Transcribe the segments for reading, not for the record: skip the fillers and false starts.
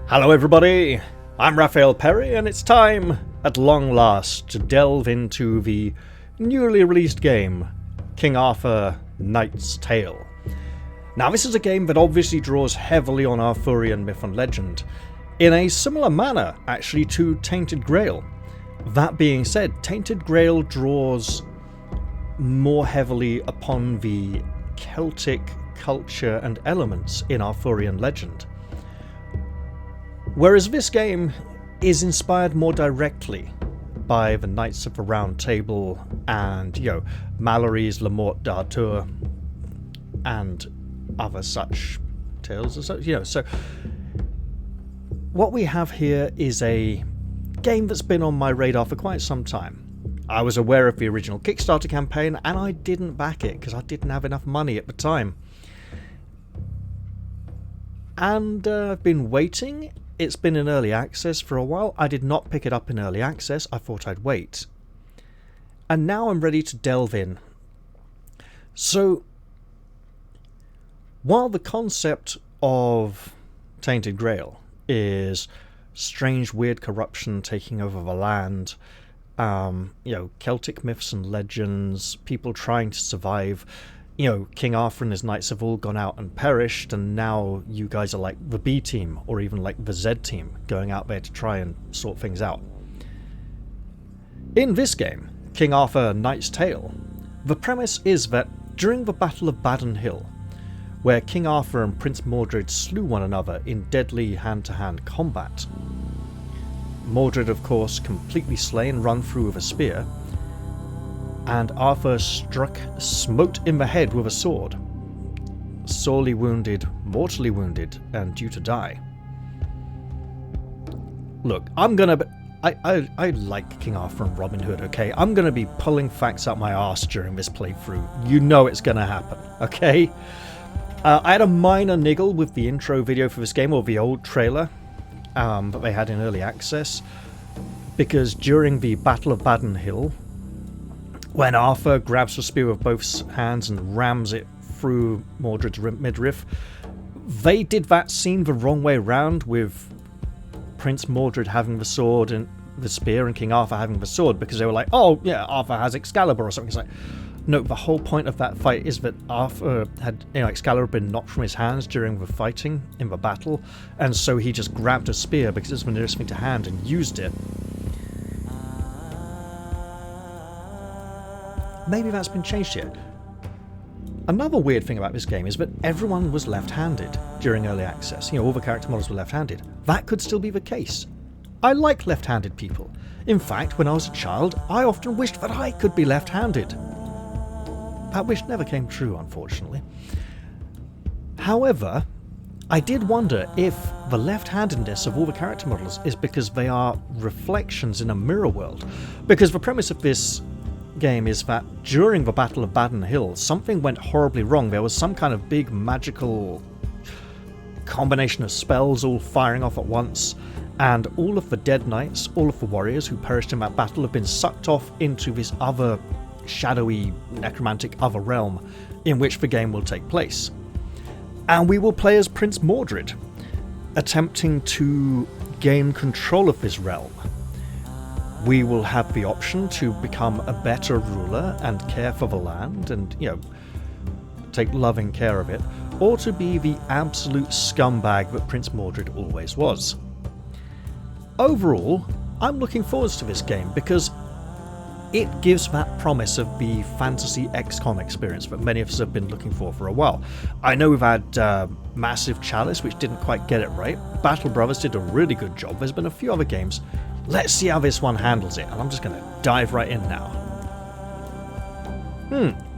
Hello everybody, I'm Raphael Perry and it's time, at long last, to delve into the newly released game, King Arthur Knight's Tale. Now this is a game that obviously draws heavily on Arthurian myth and legend, in a similar manner actually to Tainted Grail. That being said, Tainted Grail draws more heavily upon the Celtic culture and elements in Arthurian legend. Whereas this game is inspired more directly by the Knights of the Round Table and, Mallory's Le Morte d'Arthur and other such tales. So what we have here is a game that's been on my radar for quite some time. I was aware of the original Kickstarter campaign and I didn't back it because I didn't have enough money at the time. And I've been waiting. It's been in early access for a while. I did not pick it up in early access. I thought I'd wait. And now I'm ready to delve in. So, while the concept of Tainted Grail is strange, weird corruption taking over the land, Celtic myths and legends, people trying to survive, King Arthur and his knights have all gone out and perished, and now you guys are like the B team, or even like the Z team, going out there to try and sort things out. In this game, King Arthur Knight's Tale, the premise is that during the Battle of Badon Hill, where King Arthur and Prince Mordred slew one another in deadly hand-to-hand combat, Mordred of course completely slain, run through with a spear, and Arthur smote in the head with a sword, sorely wounded, mortally wounded, and due to die. Look, I like King Arthur and Robin Hood, okay? I'm gonna be pulling facts out my arse during this playthrough. You know it's gonna happen, okay? I had a minor niggle with the intro video for this game, or the old trailer that they had in early access, because during the Battle of Badon Hill, when Arthur grabs the spear with both hands and rams it through Mordred's midriff, they did that scene the wrong way round, with Prince Mordred having the sword and the spear and King Arthur having the sword, because they were like, oh yeah, Arthur has Excalibur or something. It's like, no, the whole point of that fight is that Arthur had Excalibur been knocked from his hands during the fighting in the battle, and so he just grabbed a spear because it's the nearest thing to hand and used it. Maybe that's been changed yet. Another weird thing about this game is that everyone was left-handed during early access. All the character models were left-handed. That could still be the case. I like left-handed people. In fact, when I was a child, I often wished that I could be left-handed. That wish never came true, unfortunately. However, I did wonder if the left-handedness of all the character models is because they are reflections in a mirror world. Because the premise of this game is that during the Battle of Badon Hill, something went horribly wrong. There was some kind of big magical combination of spells all firing off at once, and all of the dead knights, all of the warriors who perished in that battle have been sucked off into this other shadowy, necromantic other realm in which the game will take place. And we will play as Prince Mordred, attempting to gain control of this realm. We will have the option to become a better ruler and care for the land and, take loving care of it, or to be the absolute scumbag that Prince Mordred always was. Overall, I'm looking forward to this game because it gives that promise of the fantasy Xcom experience that many of us have been looking for a while. I know we've had Massive Chalice, which didn't quite get it right. Battle Brothers did a really good job. There's been a few other games. Let's see how this one handles it, and I'm just going to dive right in now.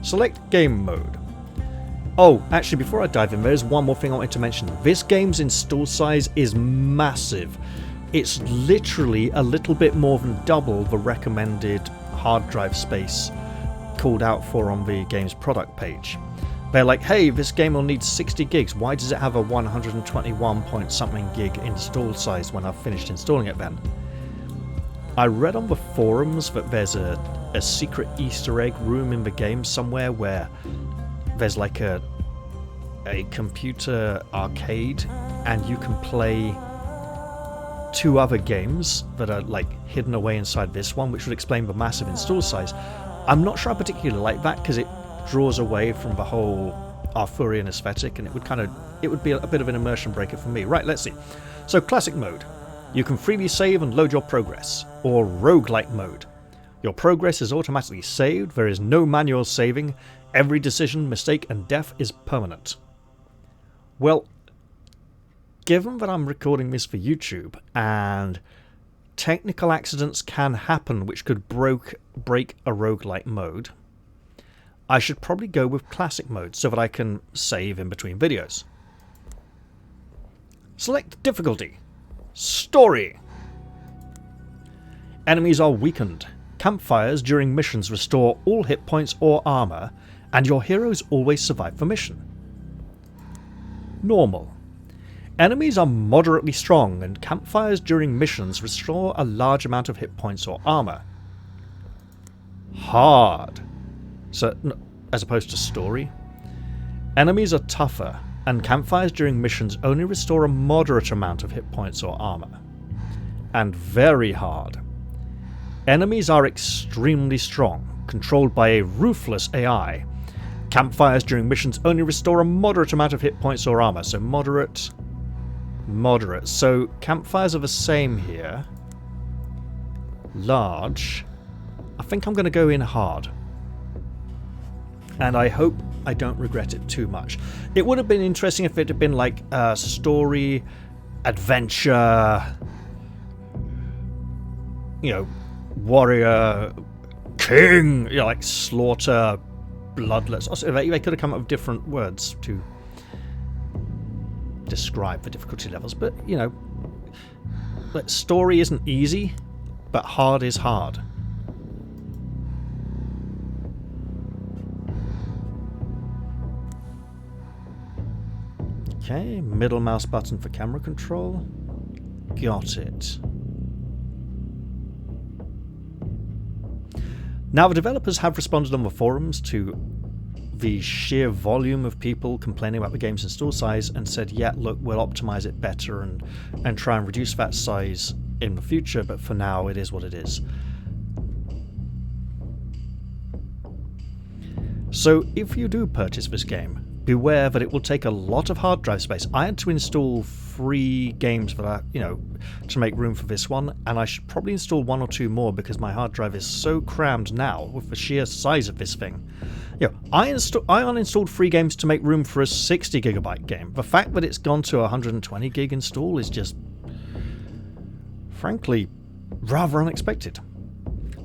Select game mode. Oh, actually, before I dive in, there's one more thing I wanted to mention. This game's install size is massive. It's literally a little bit more than double the recommended hard drive space called out for on the game's product page. They're like, hey, this game will need 60 gigs. Why does it have a 121 point something gig install size when I've finished installing it then? I read on the forums that there's a secret Easter egg room in the game somewhere where there's like a computer arcade and you can play 2 other games that are like hidden away inside this one, which would explain the massive install size. I'm not sure I particularly like that because it draws away from the whole Arthurian aesthetic, and it would be a bit of an immersion breaker for me. Right, let's see. So classic mode. You can freely save and load your progress, or roguelike mode. Your progress is automatically saved, there is no manual saving, every decision, mistake and death is permanent. Well, given that I'm recording this for YouTube, and technical accidents can happen which could break a roguelike mode, I should probably go with classic mode so that I can save in between videos. Select difficulty. Story. Enemies are weakened. Campfires during missions restore all hit points or armor, and your heroes always survive the mission. Normal. Enemies are moderately strong, and campfires during missions restore a large amount of hit points or armor. Hard. So, as opposed to story. Enemies are tougher, and campfires during missions only restore a moderate amount of hit points or armor. And very hard. Enemies are extremely strong, controlled by a ruthless AI. Campfires during missions only restore a moderate amount of hit points or armor. So moderate. So campfires are the same here. Large. I think I'm going to go in hard. And I hope I don't regret it too much. It would have been interesting if it had been like a story, adventure, you know, warrior, king, you know, like slaughter, bloodless. Also, they could have come up with different words to describe the difficulty levels. But, you know, story isn't easy, but hard is hard. Okay, middle mouse button for camera control. Got it. Now, the developers have responded on the forums to the sheer volume of people complaining about the game's install size and said, yeah, look, we'll optimize it better and try and reduce that size in the future, but for now it is what it is. So if you do purchase this game, beware that it will take a lot of hard drive space. I had to install 3 games for that, you know, to make room for this one, and I should probably install 1 or 2 more because my hard drive is so crammed now with the sheer size of this thing. You know, I uninstalled 3 games to make room for a 60 gigabyte game. The fact that it's gone to a 120 gig install is just, frankly, rather unexpected.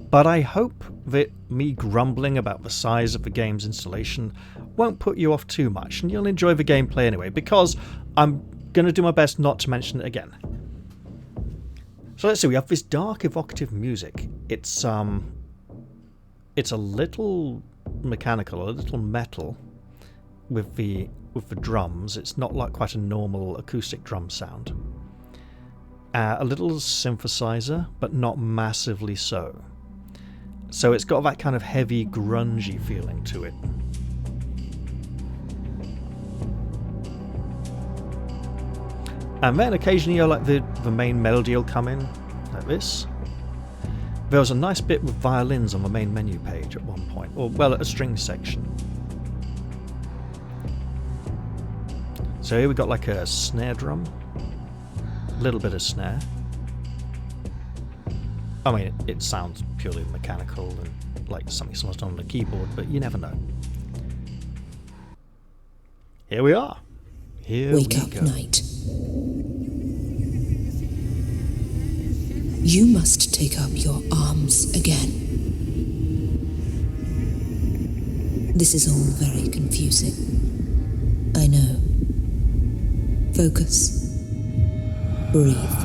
But I hope that me grumbling about the size of the game's installation won't put you off too much, and you'll enjoy the gameplay anyway, because I'm going to do my best not to mention it again. So let's see, we have this dark evocative music. It's a little mechanical, a little metal with the drums. It's not like quite a normal acoustic drum sound. A little synthesizer, but not massively so. So it's got that kind of heavy, grungy feeling to it. And then occasionally, like the main melody will come in, like this. There was a nice bit with violins on the main menu page at one point, or well, at a string section. So here we got like a snare drum, a little bit of snare. I mean, it sounds purely mechanical and like something someone's done on the keyboard, but you never know. Here we are. Here Wake we up, go. Knight. You must take up your arms again. This is all very confusing. I know. Focus. Breathe.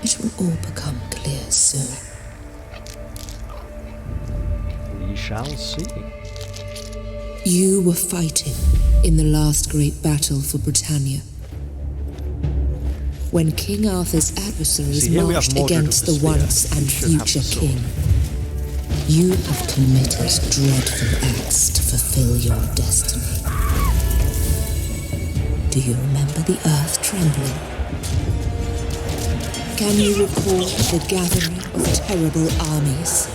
It will all become clear soon. We shall see. You were fighting in the last great battle for Britannia. When King Arthur's adversaries marched against the once and future king, you have committed dreadful acts to fulfill your destiny. Do you remember the earth trembling? Can you recall the gathering of terrible armies?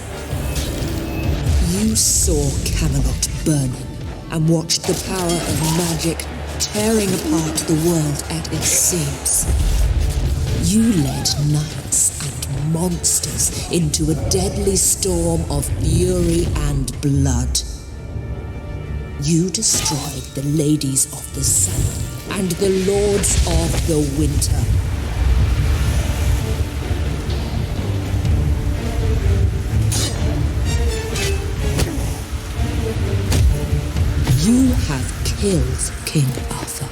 You saw Camelot burning and watched the power of magic tearing apart the world at its seams. You led knights and monsters into a deadly storm of fury and blood. You destroyed the ladies of the sun and the lords of the winter. You have killed King Arthur.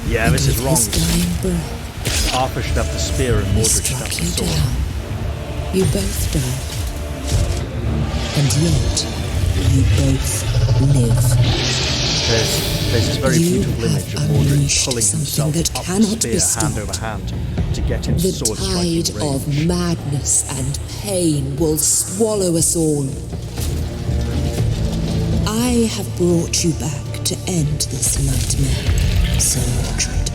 Yeah, this is wrong. His dying breath, Arthur should have the spear and he Mordred should struck have the you sword. down. You both died. And yet, you both live. There's this very You beautiful image have of Mordred unleashed pulling something himself that up the cannot be spear, hand over stopped. hand, to get into The sword tide striking range. of madness and pain will swallow us all. I have brought you back to end this nightmare, Sir Mordred.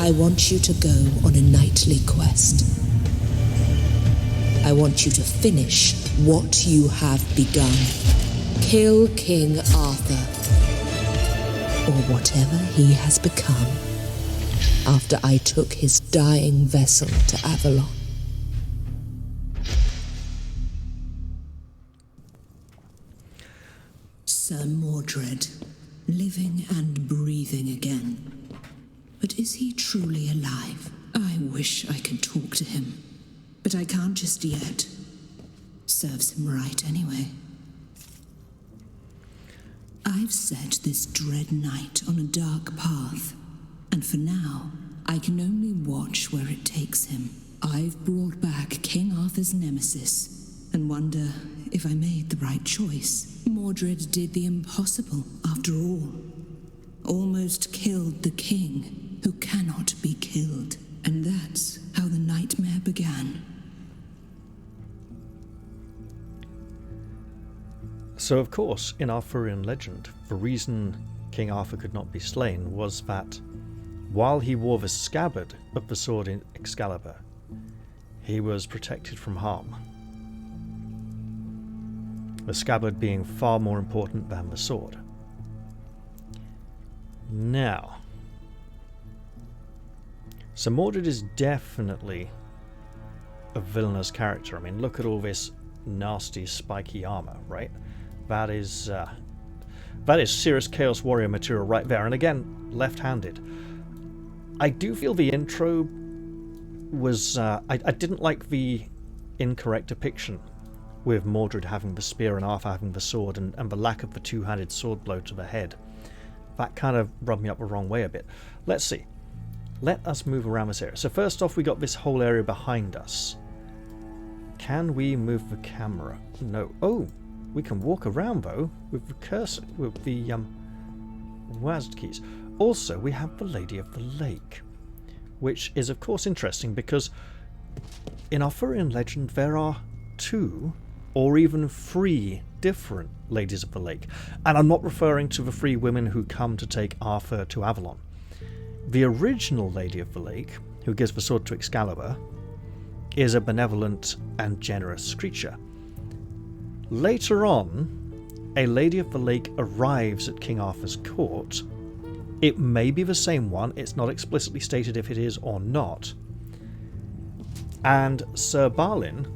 I want you to go on a nightly quest. I want you to finish what you have begun. Kill King Arthur, or whatever he has become, after I took his dying vessel to Avalon. Sir Mordred, living and breathing again. But is he truly alive? I wish I could talk to him, but I can't just yet. Serves him right anyway. I've set this dread knight on a dark path, and for now, I can only watch where it takes him. I've brought back King Arthur's nemesis, and wonder if I made the right choice. Mordred did the impossible, after all. Almost killed the king, who cannot be killed. And that's how the nightmare began. So, of course, in Arthurian legend, the reason King Arthur could not be slain was that while he wore the scabbard of the sword in Excalibur, he was protected from harm. The scabbard being far more important than the sword. Now, so Mordred is definitely a villainous character. I mean, look at all this nasty, spiky armor, right? That is serious Chaos Warrior material right there. And again, left-handed. I do feel the intro was... I didn't like the incorrect depiction with Mordred having the spear and Arthur having the sword, and the lack of the two-handed sword blow to the head. That kind of rubbed me up the wrong way a bit. Let's see. Let us move around this area. So first off, we got this whole area behind us. Can we move the camera? No. Oh, we can walk around though with the cursor, with the WASD keys. Also, we have the Lady of the Lake, which is of course interesting because in Arthurian legend there are 2 or even 3 different Ladies of the Lake, and I'm not referring to the 3 women who come to take Arthur to Avalon. The original Lady of the Lake, who gives the sword to Excalibur, is a benevolent and generous creature. Later on, a Lady of the Lake arrives at King Arthur's court. It may be the same one, it's not explicitly stated if it is or not. And Sir Balin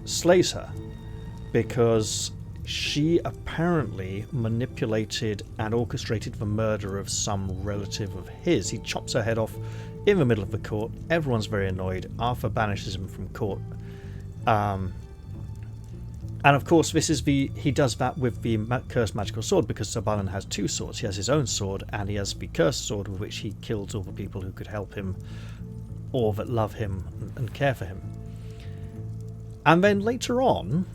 slays her because she apparently manipulated and orchestrated the murder of some relative of his. He chops her head off in the middle of the court. Everyone's very annoyed. Arthur banishes him from court. And of course, he does that with the cursed magical sword because Sir Balin has 2 swords. He has his own sword and he has the cursed sword with which he kills all the people who could help him or that love him and care for him. And then later on,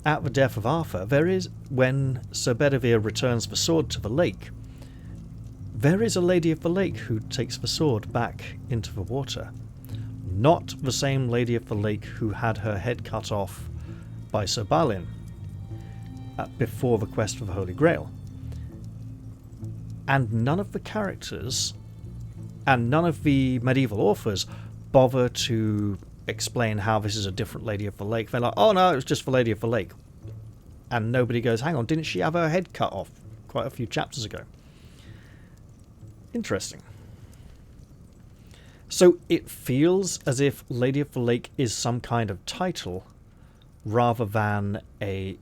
at the death of Arthur, when Sir Bedivere returns the sword to the lake, there is a Lady of the Lake who takes the sword back into the water. Not the same Lady of the Lake who had her head cut off by Sir Balin. before the quest for the Holy Grail. And none of the characters and none of the medieval authors bother to explain how this is a different Lady of the Lake. They're like, oh no, it was just the Lady of the Lake. And nobody goes, hang on, didn't she have her head cut off quite a few chapters ago? Interesting. So it feels as if Lady of the Lake is some kind of title rather than a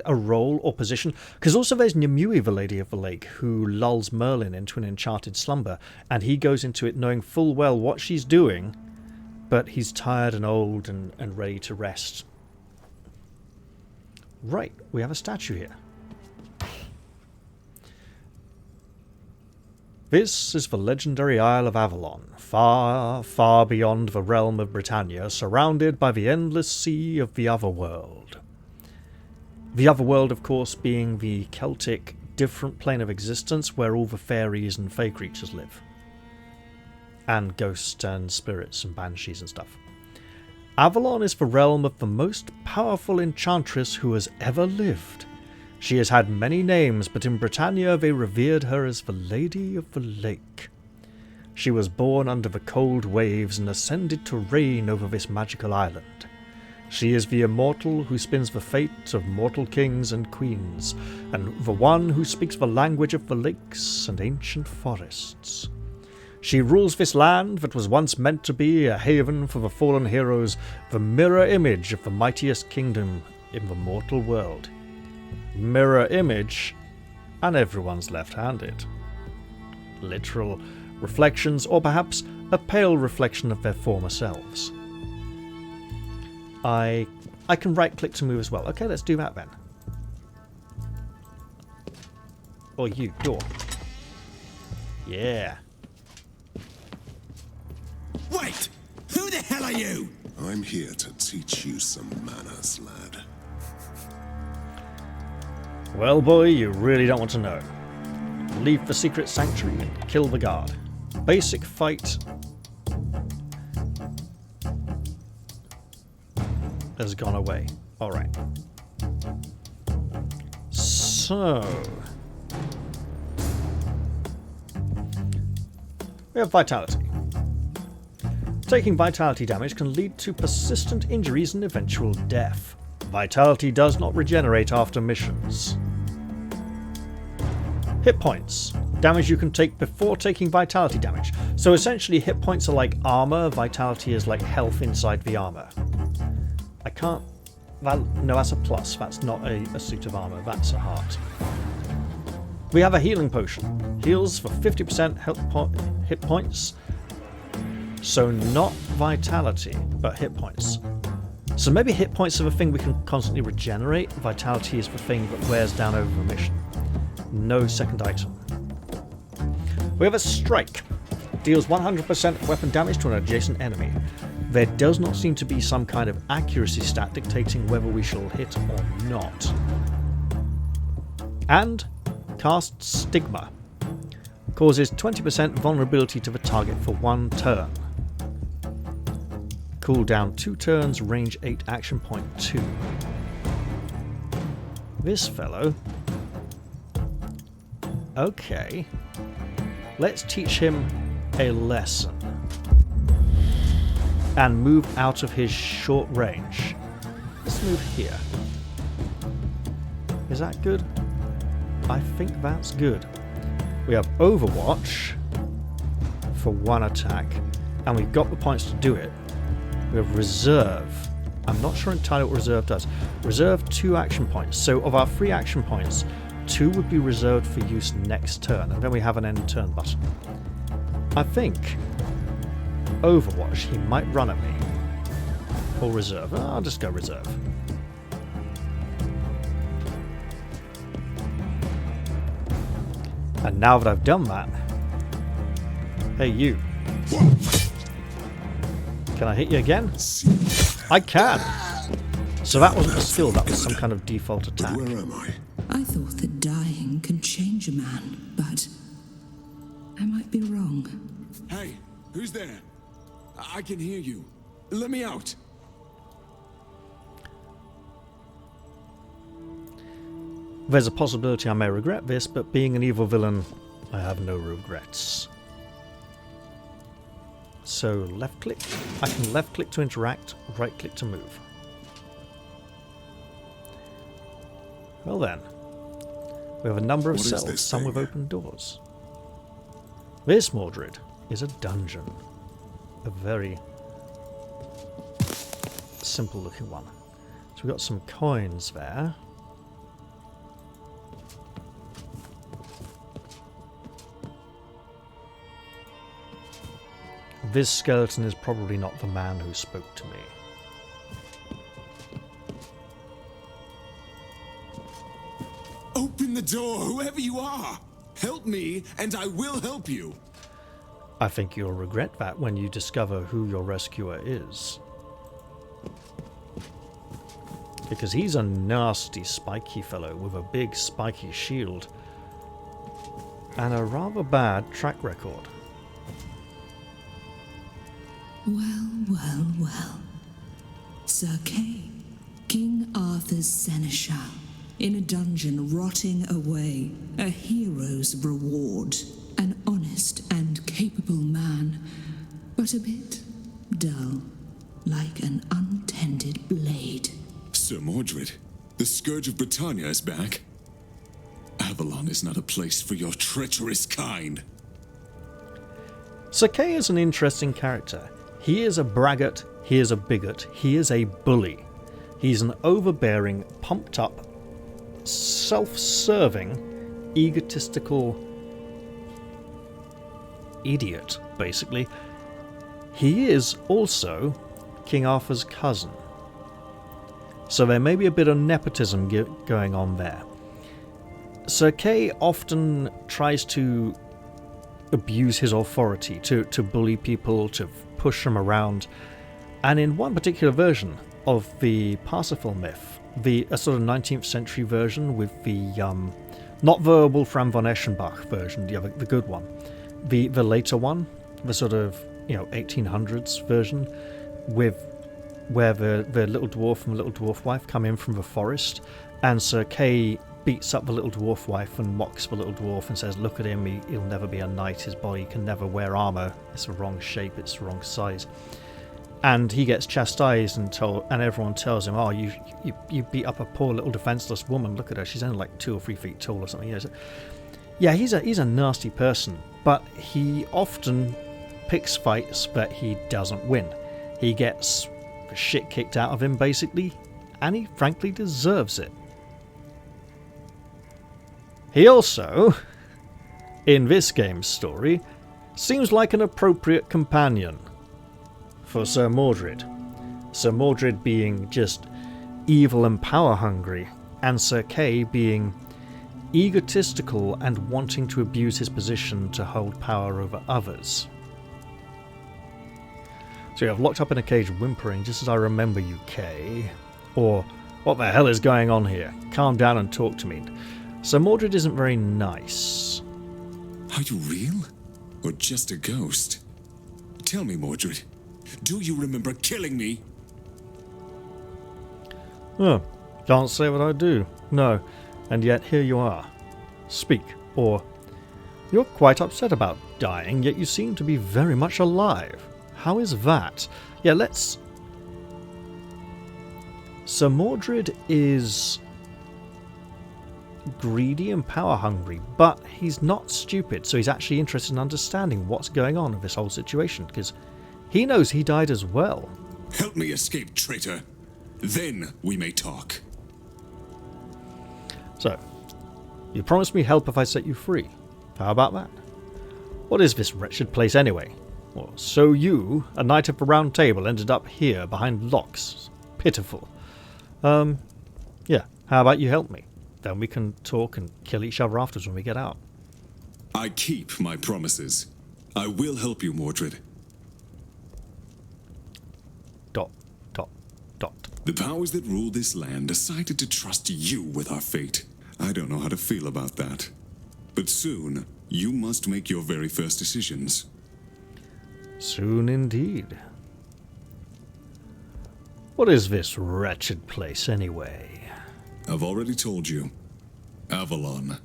role or position. Because also there's Nimue, the Lady of the Lake, who lulls Merlin into an enchanted slumber, and he goes into it knowing full well what she's doing, but he's tired and old and ready to rest. Right, we have a statue here. This is the legendary Isle of Avalon, far, far beyond the realm of Britannia, surrounded by the endless sea of the Otherworld. The Otherworld, of course, being the Celtic different plane of existence where all the fairies and fey creatures live. And ghosts and spirits and banshees and stuff. Avalon is the realm of the most powerful enchantress who has ever lived. She has had many names, but in Britannia they revered her as the Lady of the Lake. She was born under the cold waves and ascended to reign over this magical island. She is the immortal who spins the fate of mortal kings and queens, and the one who speaks the language of the lakes and ancient forests. She rules this land that was once meant to be a haven for the fallen heroes, the mirror image of the mightiest kingdom in the mortal world. Mirror image, and everyone's left-handed. Literal reflections, or perhaps a pale reflection of their former selves. I can right-click to move as well. Okay, let's do that then. Or you, door. Yeah. Wait! Who the hell are you? I'm here to teach you some manners, lad. Well, boy, you really don't want to know. Leave the secret sanctuary and kill the guard. Basic fight has gone away. Alright. So... we have vitality. Taking vitality damage can lead to persistent injuries and eventual death. Vitality does not regenerate after missions. Hit points. Damage you can take before taking vitality damage. So essentially hit points are like armor, vitality is like health inside the armor. I can't... no, that's a plus. That's not a suit of armor. That's a heart. We have a healing potion. Heals for 50% hit points. So not vitality, but hit points. So maybe hit points are the thing we can constantly regenerate. Vitality is the thing that wears down over a mission. No second item. We have a strike. Deals 100% weapon damage to an adjacent enemy. There does not seem to be some kind of accuracy stat dictating whether we shall hit or not. And cast Stigma. Causes 20% vulnerability to the target for 1 turn. Cooldown 2 turns, range 8, action point 2. This fellow... okay. Let's teach him a lesson. And move out of his short range. Let's move here. Is that good? I think that's good. We have Overwatch for 1 attack, and we've got the points to do it. We have Reserve. I'm not sure entirely what Reserve does. Reserve 2 action points. So of our 3 action points, 2 would be reserved for use next turn, and then we have an end turn button. I think Overwatch, he might run at me. Or Reserve. I'll just go Reserve. And now that I've done that... hey, you. Can I hit you again? I can! So that wasn't a skill, that was some kind of default attack. Where am I? I thought that dying can change a man, but I might be wrong. Hey, who's there? I can hear you. Let me out. There's a possibility I may regret this, but being an evil villain, I have no regrets. So left click. I can left click to interact, right click to move. Well then, we have a number of What is cells, this some with thing? open doors. This, Mordred, is a dungeon. A very simple looking one. So we've got some coins there. This skeleton is probably not the man who spoke to me. Open the door, whoever you are! Help me, and I will help you! I think you'll regret that when you discover who your rescuer is. Because he's a nasty, spiky fellow with a big, spiky shield. And a rather bad track record. Well, well, well. Sir Kay, King Arthur's seneschal, in a dungeon rotting away, a hero's reward. An honest and capable man, but a bit dull, like an untended blade. Sir Mordred, the Scourge of Britannia is back. Avalon is not a place for your treacherous kind. Sir Kay is an interesting character. He is a braggart, he is a bigot, he is a bully. He's an overbearing, pumped up, self-serving, egotistical idiot, basically. He is also King Arthur's cousin. So there may be a bit of nepotism going on there. Sir Kay often tries to abuse his authority, to bully people, to push them around. And in one particular version of the Parsifal myth, a sort of 19th century version with the, not the Wolfram von Eschenbach version, the good one, the later one, the sort of, 1800s version, where the little dwarf and the little dwarf wife come in from the forest, and Sir Kay beats up the little dwarf wife and mocks the little dwarf and says, look at him, he'll never be a knight, his body can never wear armour, it's the wrong shape, it's the wrong size. And he gets chastised and everyone tells him, oh, you beat up a poor little defenceless woman, look at her, she's only like 2 or 3 feet tall or something. Yeah, he's a nasty person, but he often picks fights that he doesn't win. He gets the shit kicked out of him, basically, and he frankly deserves it. He also, in this game's story, seems like an appropriate companion for Sir Mordred. Sir Mordred being just evil and power-hungry, and Sir Kay being egotistical and wanting to abuse his position to hold power over others. So I've locked up in a cage whimpering just as I remember you, Kay. Or, what the hell is going on here? Calm down and talk to me. Sir Mordred isn't very nice. Are you real? Or just a ghost? Tell me, Mordred, do you remember killing me? Oh, can't say what I do. No, and yet here you are. Speak, or you're quite upset about dying, yet you seem to be very much alive. How is that? Yeah, let's... Sir Mordred is greedy and power hungry, but he's not stupid, so he's actually interested in understanding what's going on in this whole situation, because he knows he died as well. Help me escape, traitor. Then we may talk. So, you promised me help if I set you free. How about that? What is this wretched place anyway? Or so you, a knight of the Round Table, ended up here behind locks. Pitiful. Yeah, how about you help me? Then we can talk and kill each other afterwards when we get out. I keep my promises. I will help you, Mordred. ... The powers that rule this land decided to trust you with our fate. I don't know how to feel about that. But soon, you must make your very first decisions. Soon indeed. What is this wretched place anyway? I've already told you. Avalon,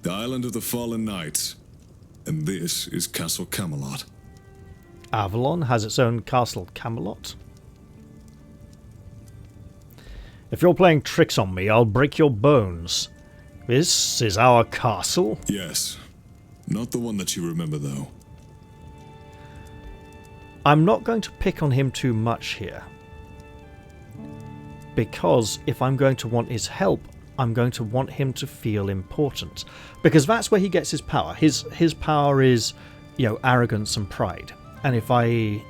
the island of the fallen knights. And this is Castle Camelot. Avalon has its own castle, Camelot. If you're playing tricks on me, I'll break your bones. This is our castle? Yes. Not the one that you remember, though. I'm not going to pick on him too much here. Because if I'm going to want his help, I'm going to want him to feel important. Because that's where he gets his power. His power is, you know, arrogance and pride. And if I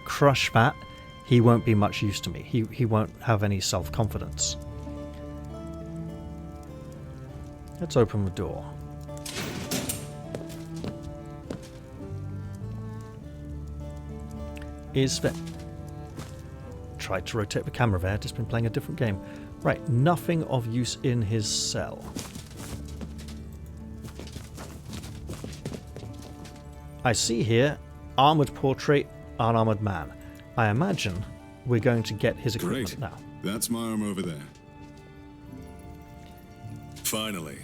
crush that, he won't be much use to me. He won't have any self-confidence. Let's open the door. Is there... Tried to rotate the camera there, just been playing a different game. Right, nothing of use in his cell. I see here, armoured portrait, unarmoured man. I imagine we're going to get his equipment Great. now. That's my arm over there. Finally.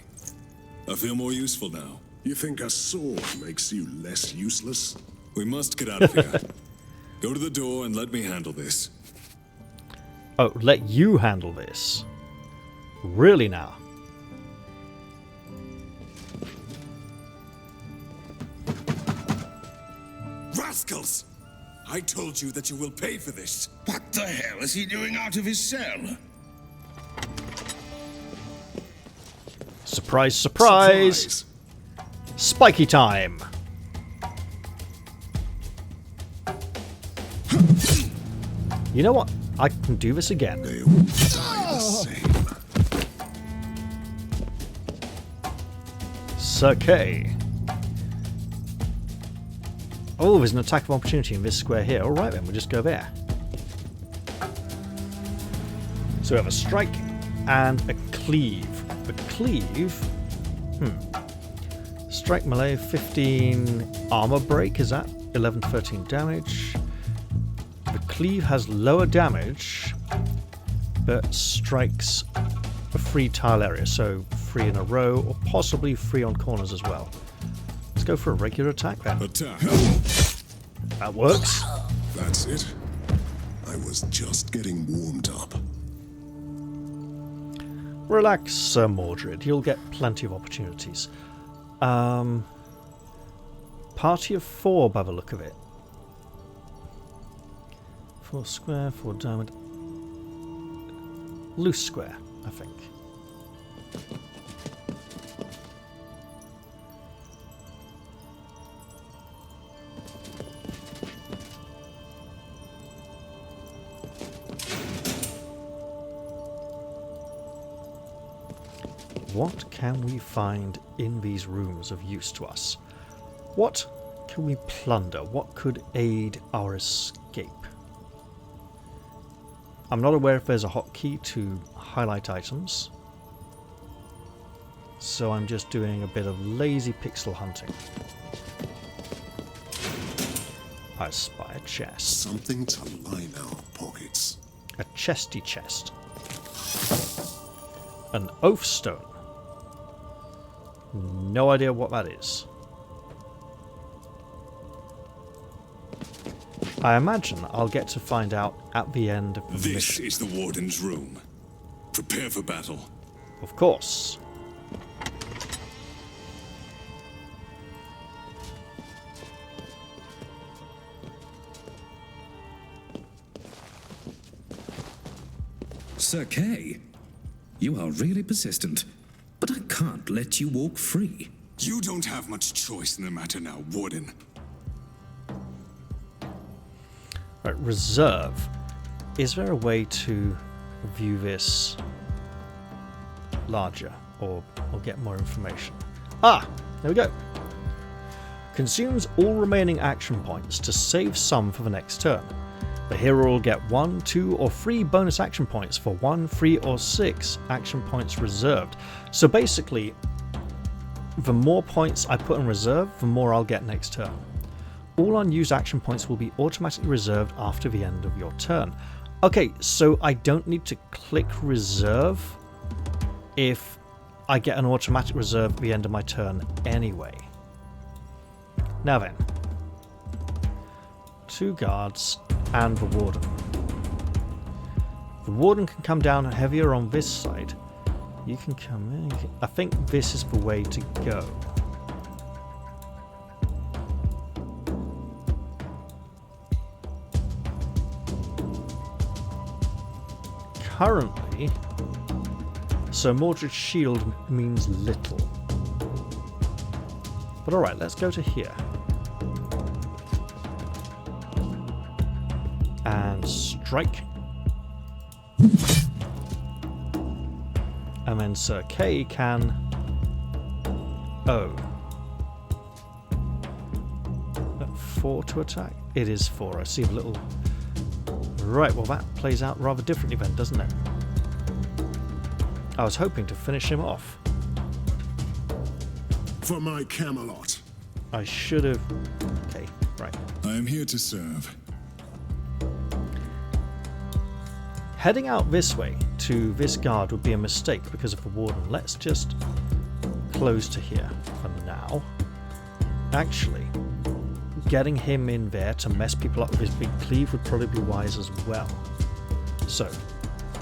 I feel more useful now. You think a sword makes you less useless? We must get out of here. Go to the door and let me handle this. Oh, let you handle this. Really now? Rascals! I told you that you will pay for this. What the hell is he doing out of his cell? Surprise, surprise! Spiky time! You know what? I can do this again. They all die the same. Sir Kay. Oh, there's an attack of opportunity in this square here. Alright then, we'll just go there. So we have a strike and a cleave. The cleave... Strike melee, 15 armor break, is that? 11 to 13 damage. The cleave has lower damage, but strikes a free tile area, so 3 in a row, or possibly 3 on corners as well. Let's go for a regular attack then. Attack. That works. That's it. I was just getting warmed up. Relax, Sir Mordred. You'll get plenty of opportunities. Party of 4 by the look of it. 4 square, 4 diamond. Loose square, I think. What can we find in these rooms of use to us? What can we plunder? What could aid our escape? I'm not aware if there's a hotkey to highlight items, so I'm just doing a bit of lazy pixel hunting. I spy a chest. Something to line our pockets. A chesty chest. An oath stone. No idea what that is. I imagine I'll get to find out at the end of the This mission. is the Warden's room. Prepare for battle. Of course. Sir Kay, you are really persistent, but I can't let you walk free. You don't have much choice in the matter now, Warden. Right, reserve. Is there a way to view this larger or get more information? Ah, there we go. Consumes all remaining action points to save some for the next turn. The hero will get 1, 2, or 3 bonus action points for 1, 3, or 6 action points reserved. So basically, the more points I put in reserve, the more I'll get next turn. All unused action points will be automatically reserved after the end of your turn. Okay, so I don't need to click reserve if I get an automatic reserve at the end of my turn anyway. Now then. 2 guards and the Warden. The Warden can come down heavier on this side. You can come in. I think this is the way to go. Currently, Sir Mordred's shield means little. But alright, let's go to here. And strike. And then Sir K can... Oh. 4 to attack? It is 4. I see a little... Right, well that plays out rather differently then, doesn't it? I was hoping to finish him off. For my Camelot. I should have... Okay, right. I am here to serve. Heading out this way to this guard would be a mistake because of the Warden. Let's just close to here for now. Actually, getting him in there to mess people up with his big cleave would probably be wise as well. So,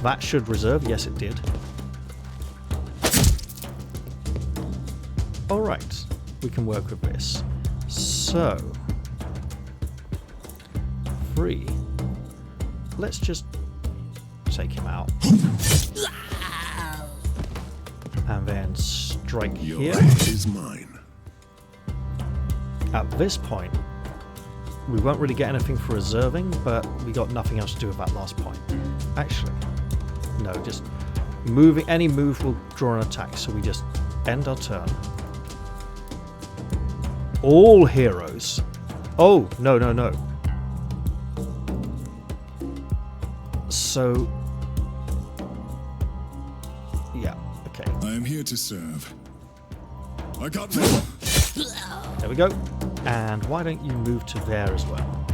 that should reserve. Yes, it did. Alright, we can work with this. So, 3. Let's just take him out. And then strike Your here. head is mine. At this point, we won't really get anything for reserving, but we got nothing else to do with that last point. Actually, no, just moving. Any move will draw an attack, so we just end our turn. All heroes. Oh, no, no, no. So, yeah, okay. I am here to serve. I got more. There we go. And why don't you move to there as well?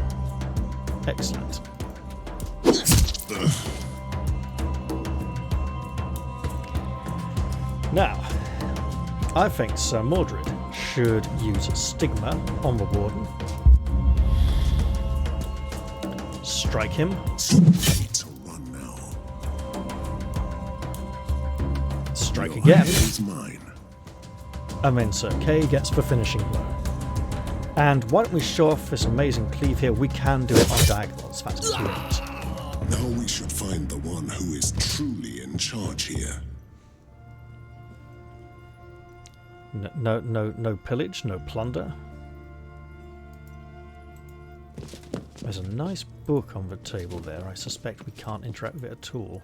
Excellent. Now, I think Sir Mordred should use Stigma on the Warden. Strike him. Need to run now. Strike Your again. head is mine. And then Sir K gets the finishing blow. And why don't we show off this amazing cleave here? We can do it on diagonals. That's brilliant. Now we should find the one who is truly in charge here. No pillage, no plunder. There's a nice book on the table there. I suspect we can't interact with it at all.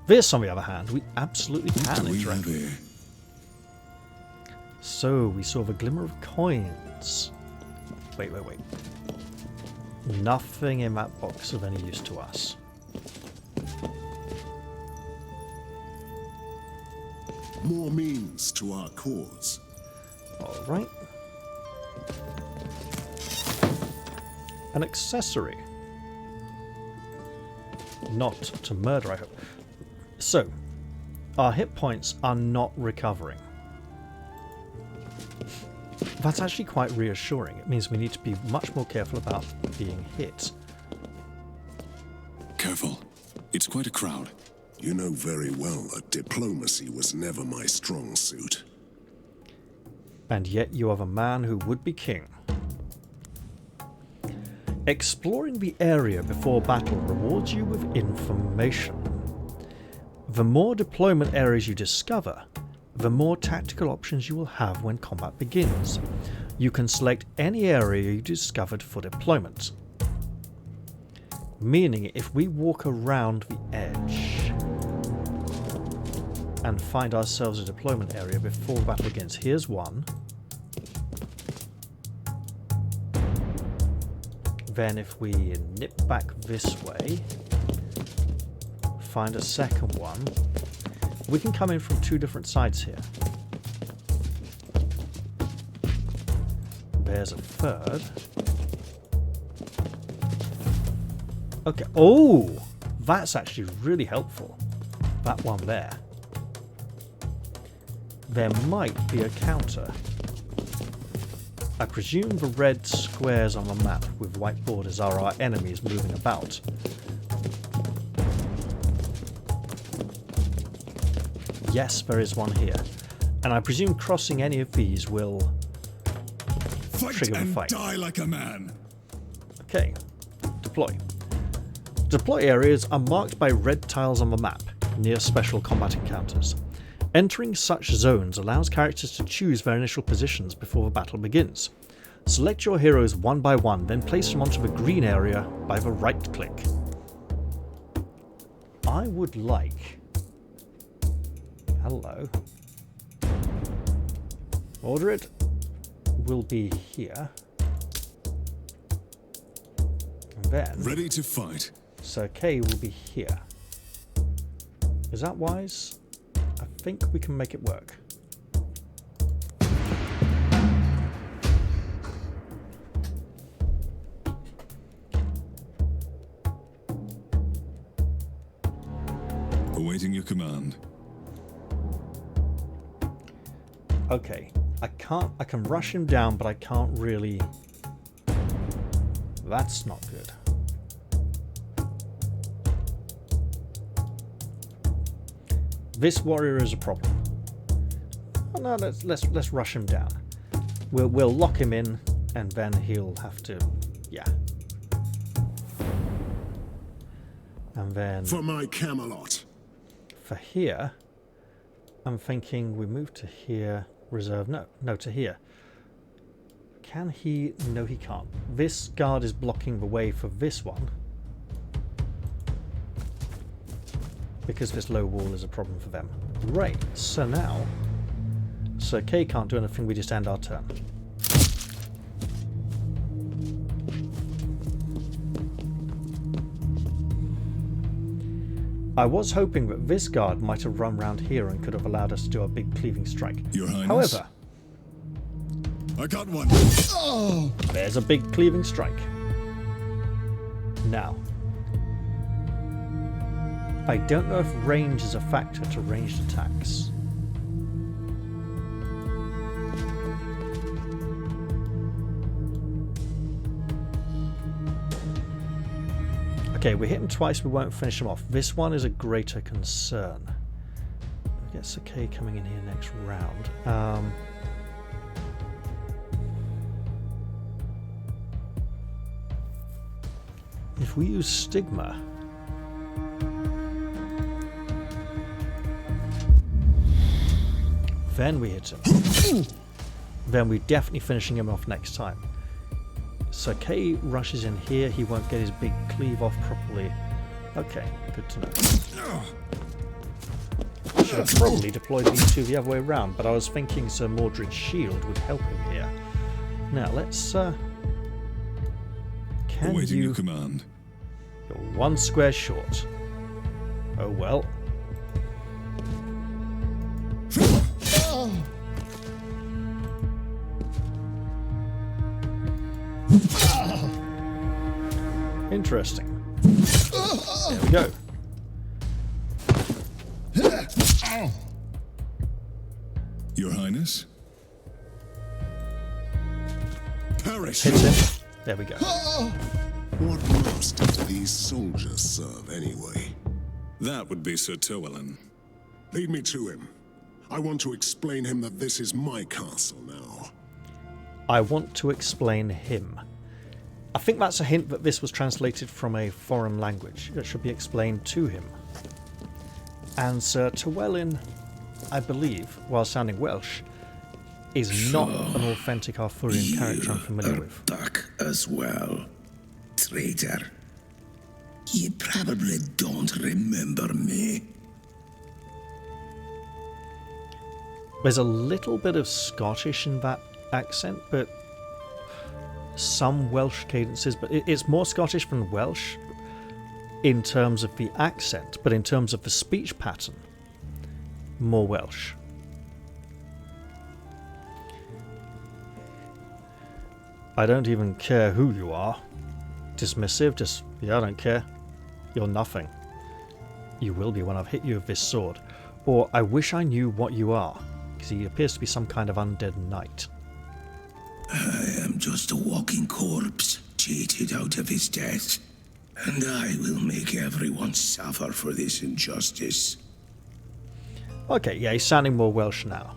This, on the other hand, we absolutely can interact with. So, we saw the glimmer of coins. Wait. Nothing in that box of any use to us. More means to our cause. Alright. An accessory. Not to murder, I hope. So, our hit points are not recovering. That's actually quite reassuring. It means we need to be much more careful about being hit. Careful. It's quite a crowd. You know very well that diplomacy was never my strong suit. And yet you are the man who would be king. Exploring the area before battle rewards you with information. The more deployment areas you discover, the more tactical options you will have when combat begins. You can select any area you discovered for deployment. Meaning, if we walk around the edge and find ourselves a deployment area before the battle begins, here's one. Then if we nip back this way, find a second one, we can come in from 2 different sides here. There's a third. Okay. Oh, that's actually really helpful. that one there, there might be a counter. I presume the red squares on the map with white borders are our enemies moving about. Yes, there is one here. And I presume crossing any of these will trigger the fight. Die like a man. Okay, deploy. Deploy areas are marked by red tiles on the map, near special combat encounters. Entering such zones allows characters to choose their initial positions before the battle begins. Select your heroes one by one, then place them onto the green area by the right click. I would like... Hello. Mordred will be here. And then... Ready to fight. Sir Kay will be here. Is that wise? I think we can make it work. Awaiting your command. Okay, I can rush him down, but I can't really... That's not good. This warrior is a problem. Oh, no, let's rush him down. We'll lock him in, and then he'll have to, yeah. And then For my Camelot. for here, I'm thinking we move to here. Reserve, no, to here. Can he? No, he can't. This guard is blocking the way for this one. Because this low wall is a problem for them. Right, so now... Sir Kay can't do anything, we just end our turn. I was hoping that this guard might have run round here and could have allowed us to do a big cleaving strike. Your Highness? However... I got one. Oh! There's a big cleaving strike. Now... I don't know if range is a factor to ranged attacks. Okay, we hit him twice, we won't finish him off. This one is a greater concern. I guess okay coming in here next round. If we use Stigma... Then we hit him. Then we're definitely finishing him off next time. Sir Kay rushes in here. He won't get his big cleave off properly. Okay, good to know. Should have probably deployed these two the other way around, but I was thinking Sir Mordred's shield would help him here. Now let's. Can Awaiting you? your command. You're one square short. Oh well. Interesting. There we go. Your Highness? Perish! Hit him. There we go. What master do these soldiers serve anyway? That would be Sir Tywelin. Lead me to him. I want to explain him that this is my castle now. I want to explain him. I think that's a hint that this was translated from a foreign language. It should be explained to him. And Sir Tywelin, I believe, while sounding Welsh, is not an authentic Arthurian character I'm familiar with. Duck as well, traitor. You probably don't remember me. There's a little bit of Scottish in that accent, but some Welsh cadences, but it's more Scottish than Welsh in terms of the accent, but in terms of the speech pattern, more Welsh. I don't even care who you are. Dismissive, just, yeah, I don't care. You're nothing. You will be when I've hit you with this sword. Or, I wish I knew what you are, because he appears to be some kind of undead knight. I am just a walking corpse, cheated out of his death. And I will make everyone suffer for this injustice. Okay, yeah, he's sounding more Welsh now.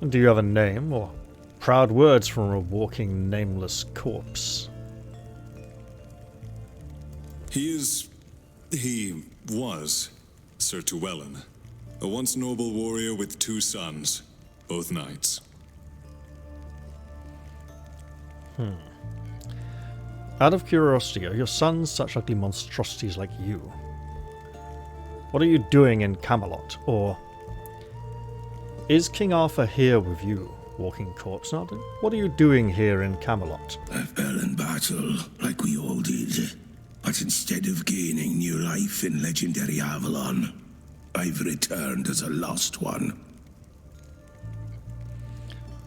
Do you have a name, or proud words from a walking, nameless corpse? He was Sir Llewellyn, a once noble warrior with 2 sons, both knights. Out of curiosity, are your sons such ugly monstrosities like you? What are you doing in Camelot? Or is King Arthur here with you, walking corpse? What are you doing here in Camelot? I fell in battle, like we all did. But instead of gaining new life in legendary Avalon, I've returned as a lost one.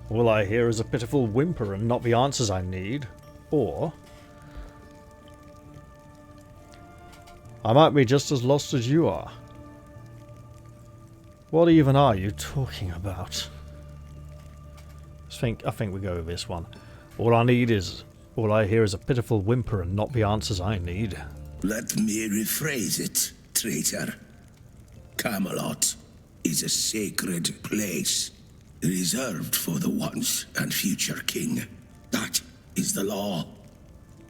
All I hear is a pitiful whimper and not the answers I need. Or I might be just as lost as you are. What even are you talking about? I think we go with this one. All I hear is a pitiful whimper and not the answers I need. Let me rephrase it, traitor. Camelot is a sacred place, reserved for the once and future king. That is the law.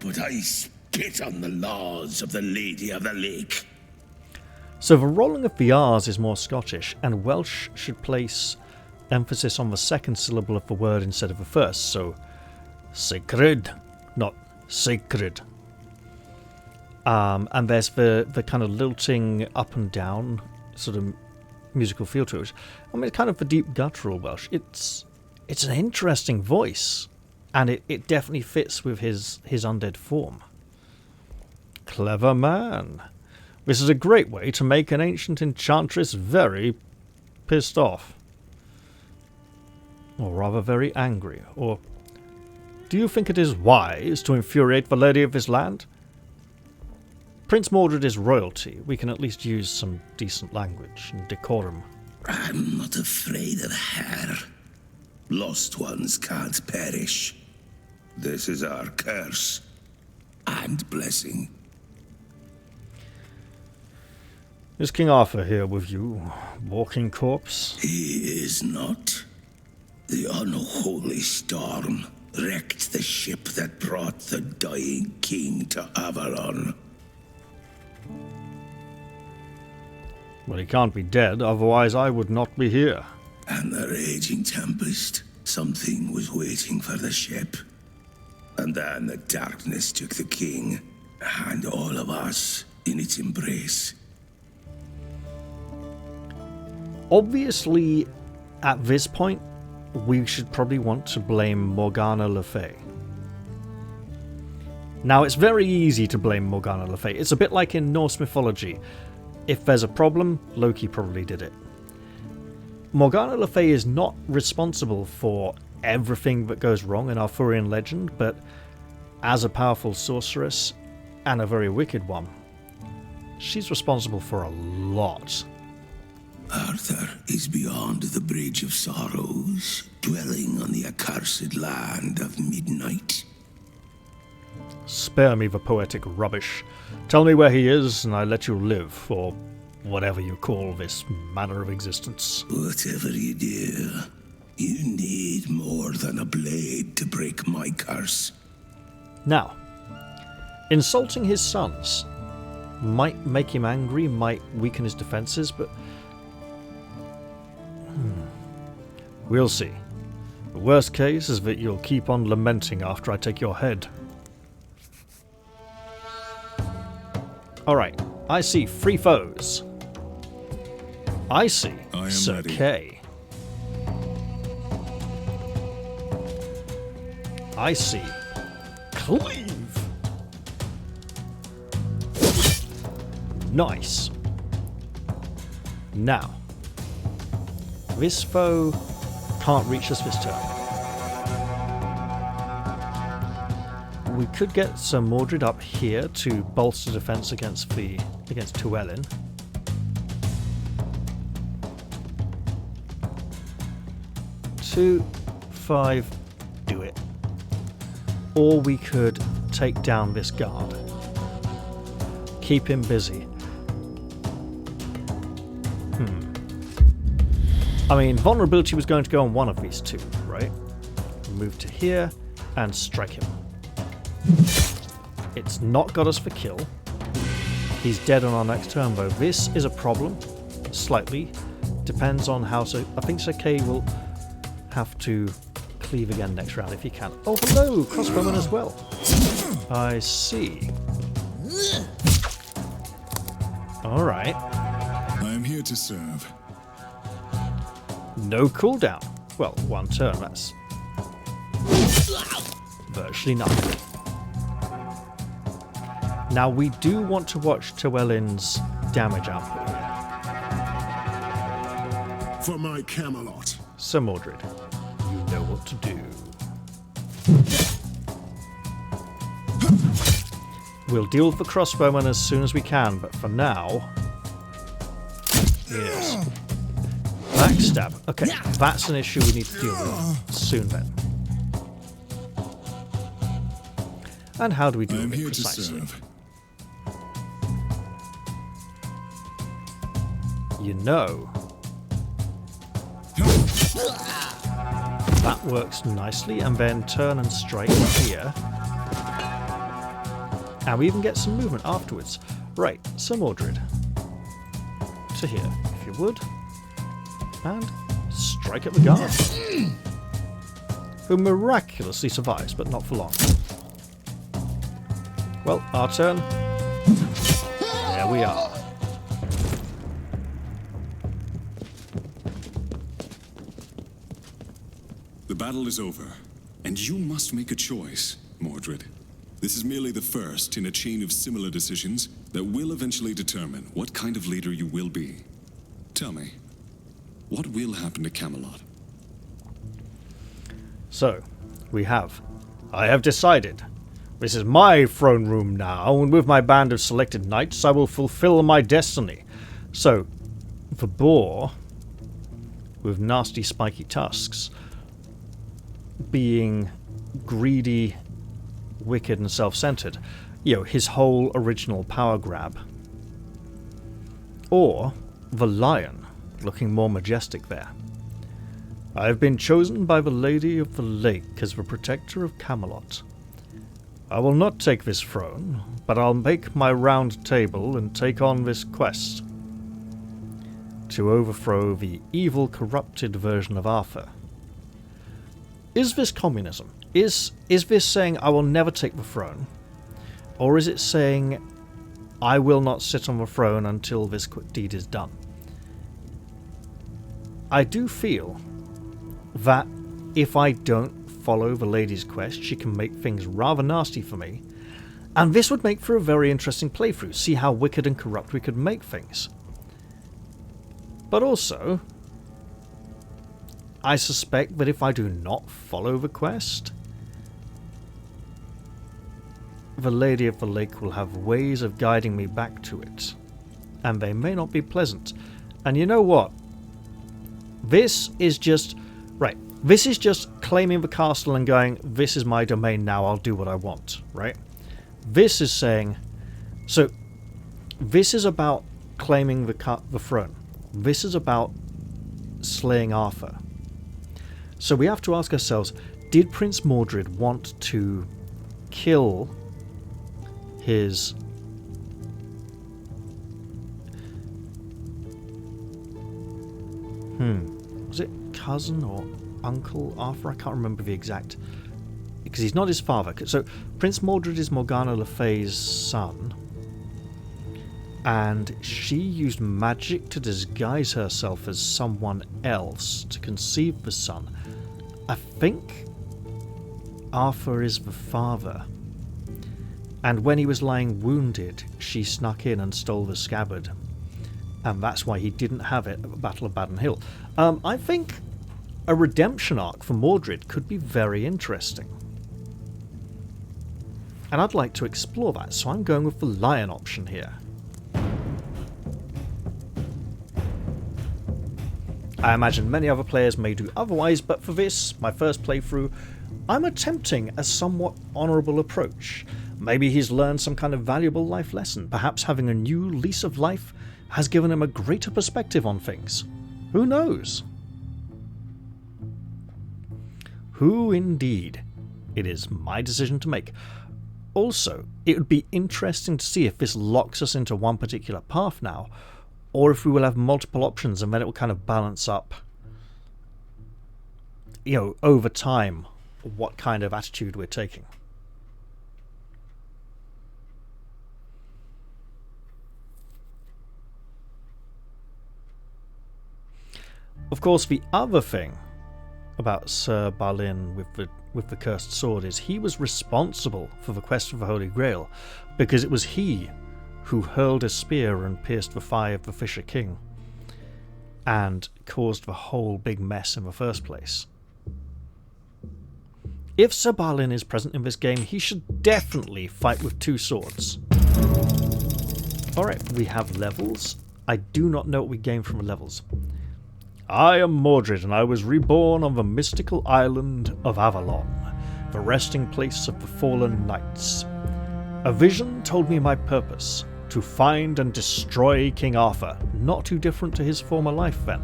But I spit on the laws of the Lady of the Lake. So the rolling of the R's is more Scottish, and Welsh should place emphasis on the second syllable of the word instead of the first, so sacred, not sacred. And there's the kind of lilting up and down sort of musical feel to it. I mean, it's kind of the deep guttural Welsh. It's an interesting voice, and it definitely fits with his undead form. Clever man. This is a great way to make an ancient enchantress very pissed off. Or rather very angry. Or do you think it is wise to infuriate the lady of this land? Prince Mordred is royalty. We can at least use some decent language and decorum. I'm not afraid of her. Lost ones can't perish. This is our curse and blessing. Is King Arthur here with you, walking corpse? He is not. The unholy storm wrecked the ship that brought the dying king to Avalon. Well, he can't be dead, otherwise I would not be here. And the raging tempest, something was waiting for the ship. And then the darkness took the king, and all of us in its embrace. Obviously, at this point, we should probably want to blame Morgana Le Fay. Now, it's very easy to blame Morgana Le Fay. It's a bit like in Norse mythology. If there's a problem, Loki probably did it. Morgana Le Fay is not responsible for everything that goes wrong in Arthurian legend, but as a powerful sorceress, and a very wicked one, she's responsible for a lot. Arthur is beyond the Bridge of Sorrows, dwelling on the accursed land of midnight. Spare me the poetic rubbish. Tell me where he is, and I let you live, or whatever you call this manner of existence. Whatever you do, you need more than a blade to break my curse. Now, insulting his sons might make him angry, might weaken his defenses, but we'll see. The worst case is that you'll keep on lamenting after I take your head. Alright, I see 3 foes. I see Sir ready. Kay. I see Cleave. Nice. Now, this foe can't reach us this turn. We could get some Mordred up here to bolster defense against Llewellyn. Two, 5, do it. Or we could take down this guard. Keep him busy. I mean, vulnerability was going to go on one of these two, right? Move to here and strike him. It's not got us for kill. He's dead on our next turn, though. This is a problem, slightly. Depends on how... So I think Sakei will have to cleave again next round if he can. Oh, hello! Crossbowman as well. I see. Alright. I am here to serve. No cooldown. Well, one turn, that's virtually nothing. Now we do want to watch Llewellyn's damage output here. For my Camelot. Sir Mordred, you know what to do. We'll deal with the crossbowman as soon as we can, but for now... Yes. Backstab. Okay, that's an issue we need to deal with soon then. And how do we deal with it precisely? You know. That works nicely, and then turn and strike here. And we even get some movement afterwards. Right, Sir Mordred. To here, if you would. And strike at the guard. Who miraculously survives, but not for long. Well, our turn. There we are. The battle is over, and you must make a choice, Mordred. This is merely the first in a chain of similar decisions that will eventually determine what kind of leader you will be. Tell me, what will happen to Camelot? So, I have decided. This is my throne room now, and with my band of selected knights, I will fulfill my destiny. So, the boar, with nasty spiky tusks, being greedy, wicked, and self-centered, his whole original power grab. Or the lion, looking more majestic there. I have been chosen by the Lady of the Lake as the protector of Camelot. I will not take this throne, but I'll make my round table and take on this quest to overthrow the evil, corrupted version of Arthur. Is this communism? Is this saying I will never take the throne? Or is it saying I will not sit on the throne until this quick deed is done? I do feel that if I don't follow the lady's quest, she can make things rather nasty for me, and this would make for a very interesting playthrough, see how wicked and corrupt we could make things. But also, I suspect that if I do not follow the quest, the Lady of the Lake will have ways of guiding me back to it, and they may not be pleasant. And you know what? This is just... Right, this is just claiming the castle and going, this is my domain now, I'll do what I want, right? This is saying... So, this is about claiming the throne. This is about slaying Arthur. So we have to ask ourselves, did Prince Mordred want to kill his... Was it cousin or uncle Arthur? I can't remember the exact... Because he's not his father. So Prince Mordred is Morgana Le Fay's son. And she used magic to disguise herself as someone else to conceive the son. I think Arthur is the father. And when he was lying wounded, she snuck in and stole the scabbard. And that's why he didn't have it at the Battle of Badon Hill. I think a redemption arc for Mordred could be very interesting. And I'd like to explore that, so I'm going with the lion option here. I imagine many other players may do otherwise, but for this, my first playthrough, I'm attempting a somewhat honourable approach. Maybe he's learned some kind of valuable life lesson. Perhaps having a new lease of life has given him a greater perspective on things. Who knows? Who indeed? It is my decision to make. Also, it would be interesting to see if this locks us into one particular path now, or if we will have multiple options and then it will kind of balance up, you know, over time, what kind of attitude we're taking. Of course, the other thing about Sir Balin with the cursed sword is he was responsible for the quest for the Holy Grail, because it was he who hurled a spear and pierced the thigh of the Fisher King and caused the whole big mess in the first place. If Sir Balin is present in this game, he should definitely fight with two swords. Alright, we have levels. I do not know what we gain from the levels. I am Mordred, and I was reborn on the mystical island of Avalon, the resting place of the fallen knights. A vision told me my purpose, to find and destroy King Arthur, not too different to his former life then.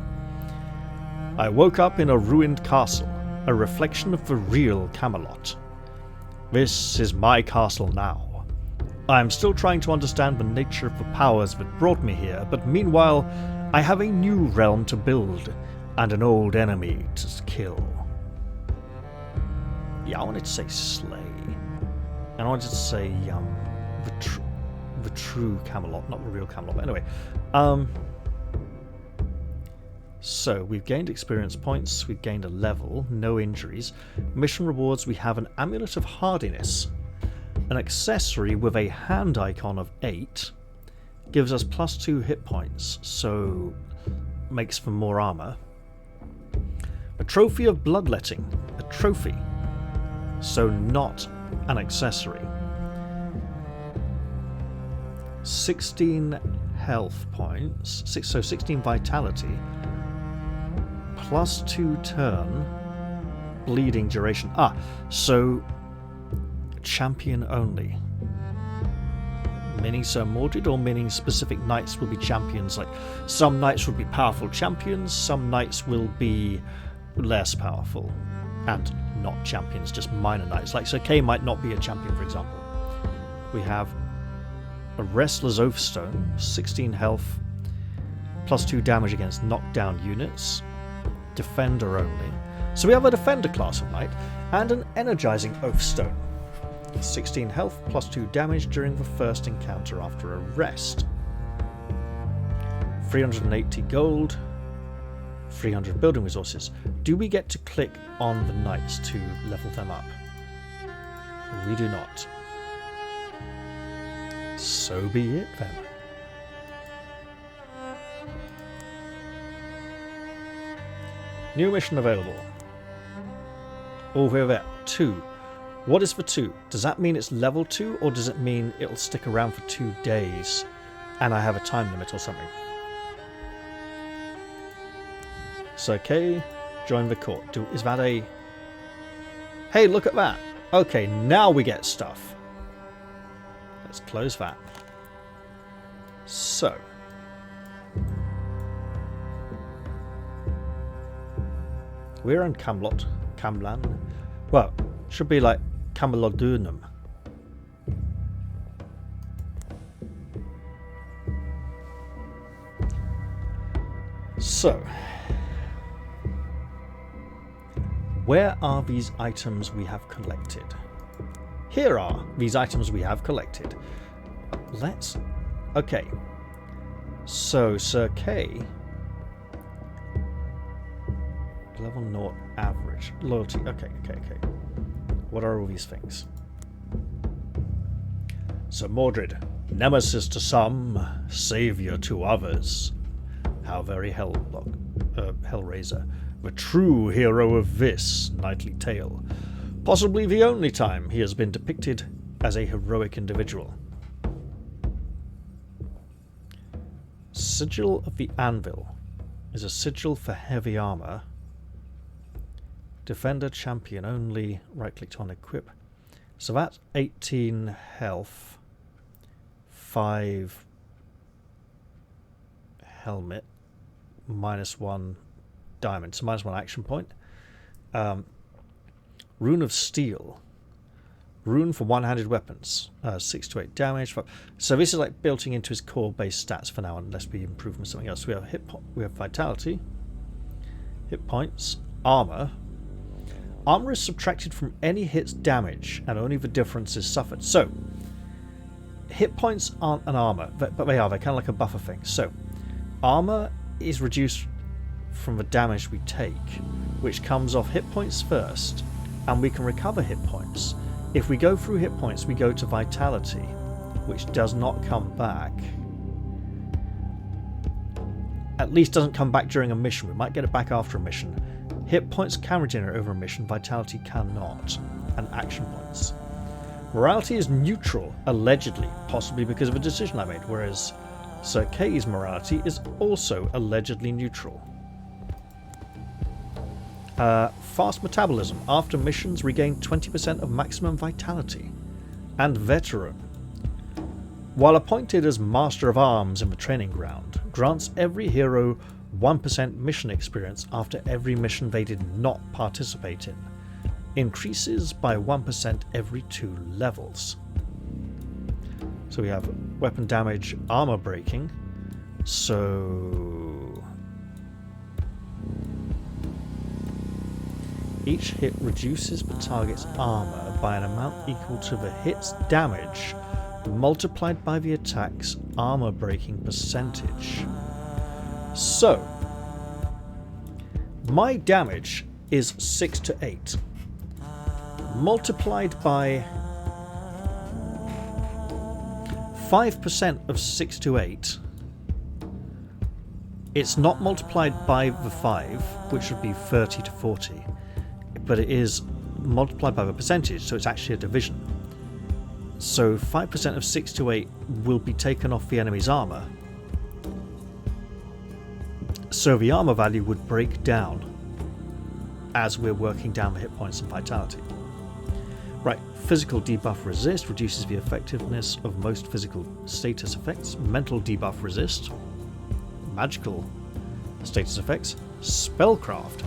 I woke up in a ruined castle, a reflection of the real Camelot. This is my castle now. I am still trying to understand the nature of the powers that brought me here, but meanwhile, I have a new realm to build, and an old enemy to kill. Yeah, I wanted to say slay. And I wanted to say, the true Camelot, not the real Camelot, but anyway. So, we've gained experience points, we've gained a level, no injuries. Mission rewards, we have an Amulet of Hardiness, an accessory with a hand icon of 8, gives us +2 hit points, so makes for more armor. A trophy of bloodletting, a trophy, so not an accessory. 16 health points, so 16 vitality, +2 turn, bleeding duration. So champion only. Meaning Sir Mordred, or meaning specific knights will be champions? Like, some knights will be powerful champions, some knights will be less powerful and not champions, just minor knights. Like Sir Kay might not be a champion, for example. We have a Wrestler's Oathstone, 16 health, +2 damage against knockdown units, defender only. So we have a defender class of knight, and an Energizing Oathstone. 16 health, +2 damage during the first encounter after a rest. 380 gold, 300 building resources. Do we get to click on the knights to level them up? We do not. So be it then. New mission available. Over there, 2. What is for 2? Does that mean it's level 2, or does it mean it'll stick around for 2 days and I have a time limit or something? Sir Kay, join the court. Is that a... Hey, look at that! Okay, now we get stuff. Let's close that. So... we're in Camelot. Camlan. Well, should be like Camelodunum. So, where are these items we have collected? Here are these items we have collected. Let's... Okay. So, Sir Kay... Level 0 average. Loyalty. Okay. What are all these things? Sir Mordred, nemesis to some, savior to others. How very Hellraiser. The true hero of this knightly tale. Possibly the only time he has been depicted as a heroic individual. Sigil of the Anvil is a sigil for heavy armor. Defender champion only. Right click to unequip. So that's 18 health, 5 helmet, -1 diamond, so -1 action point. Rune of Steel. Rune for one-handed weapons. 6 to 8 damage. So this is like built into his core base stats for now, unless we improve him with something else. We have we have vitality, hit points, armor. Armor is subtracted from any hit's damage, and only the difference is suffered. So, hit points aren't an armor, but they are. They're kind of like a buffer thing. So, armor is reduced from the damage we take, which comes off hit points first, and we can recover hit points. If we go through hit points, we go to vitality, which does not come back. At least doesn't come back during a mission. We might get it back after a mission. Hit points can regenerate over a mission, vitality cannot, and action points. Morality is neutral, allegedly, possibly because of a decision I made, whereas Sir Kay's morality is also allegedly neutral. Fast metabolism. After missions, regain 20% of maximum vitality. And veteran. While appointed as Master of Arms in the training ground, grants every hero 1% mission experience after every mission they did not participate in. Increases by 1% every 2 levels. So we have weapon damage, armor breaking. So each hit reduces the target's armor by an amount equal to the hit's damage multiplied by the attack's armor breaking percentage. So, my damage is 6 to 8. Multiplied by 5% of 6 to 8. It's not multiplied by the 5, which would be 30 to 40, but it is multiplied by the percentage, so it's actually a division. So 5% of 6 to 8 will be taken off the enemy's armor. So the armor value would break down as we're working down the hit points and vitality. Right, physical debuff resist reduces the effectiveness of most physical status effects. Mental debuff resist. Magical status effects. Spellcraft.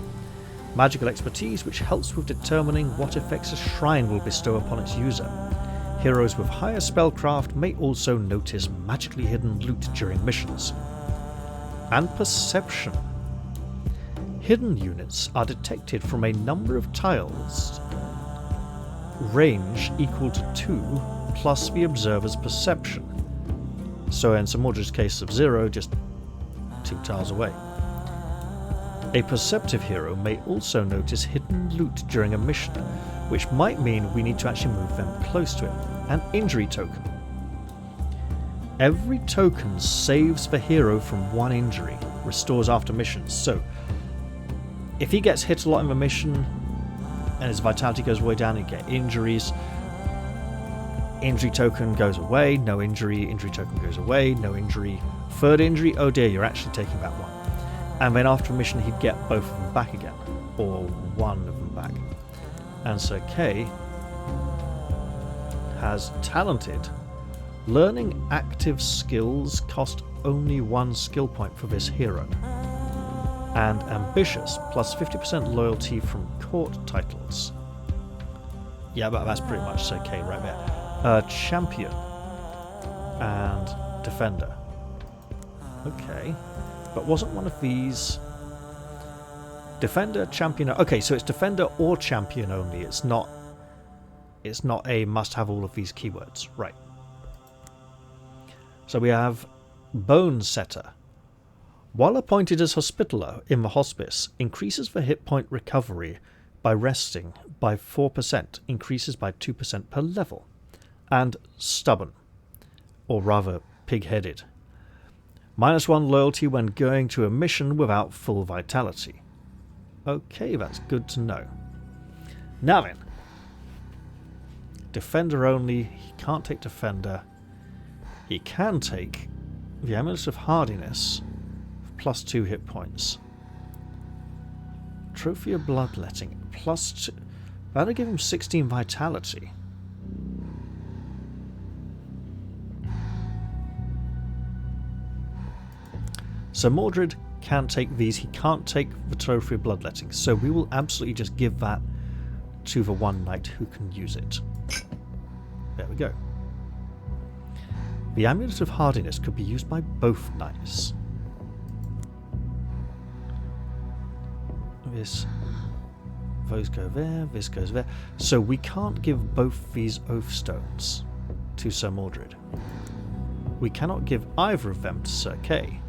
Magical expertise, which helps with determining what effects a shrine will bestow upon its user. Heroes with higher spellcraft may also notice magically hidden loot during missions. And perception. Hidden units are detected from a number of tiles, range equal to 2 plus the observer's perception. So in Sir Mordred's case of 0, just 2 tiles away. A perceptive hero may also notice hidden loot during a mission, which might mean we need to actually move them close to it. An injury token. Every token saves the hero from 1 injury, restores after missions. So, if he gets hit a lot in the mission and his vitality goes way down, he get injuries. Injury token goes away, no injury. Injury token goes away, no injury. 3rd injury, oh dear, you're actually taking back 1. And then after a mission, he'd get both of them back again, or 1 of them back. And Sir Kay has talented. Learning active skills cost only 1 skill point for this hero. And ambitious, plus 50% loyalty from court titles. Yeah, but that's pretty much Sir Kay right there. Champion and defender. Okay, but wasn't one of these defender, champion? Okay, so it's defender or champion only. It's not a must-have all of these keywords, right? So we have Bone Setter. While appointed as Hospitaller in the hospice, increases the hit point recovery by resting by 4%, increases by 2% per level. And Stubborn, or rather pig-headed. -1 loyalty when going to a mission without full vitality. Okay, that's good to know. Now then, Defender only. He can't take Defender. He can take the Amulet of Hardiness, +2 hit points. Trophy of Bloodletting, +2. That'll give him 16 Vitality. So Mordred can take these. He can't take the Trophy of Bloodletting. So we will absolutely just give that to the one knight who can use it. There we go. The Amulet of Hardiness could be used by both knights. Those go there, this goes there. So we can't give both these Oath Stones to Sir Mordred. We cannot give either of them to Sir Kay.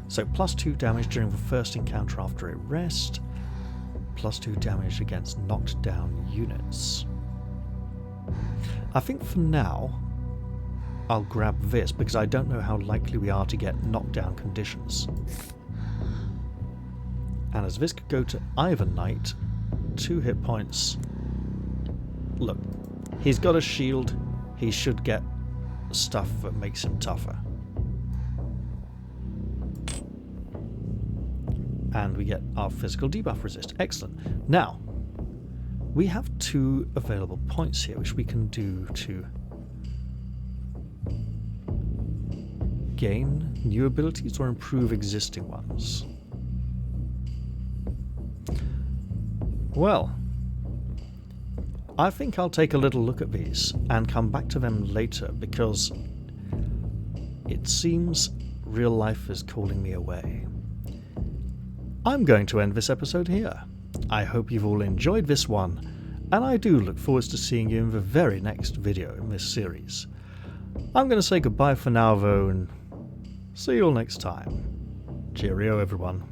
So +2 damage during the first encounter after a rest, +2 damage against knocked down units. I think for now I'll grab this because I don't know how likely we are to get knockdown conditions. And as this could go to either knight, 2 hit points. Look, he's got a shield. He should get stuff that makes him tougher. And we get our physical debuff resist. Excellent. Now, we have 2 available points here, which we can do to gain new abilities or improve existing ones. Well, I think I'll take a little look at these and come back to them later because it seems real life is calling me away. I'm going to end this episode here. I hope you've all enjoyed this one, and I do look forward to seeing you in the very next video in this series. I'm going to say goodbye for now though, and see you all next time. Cheerio everyone.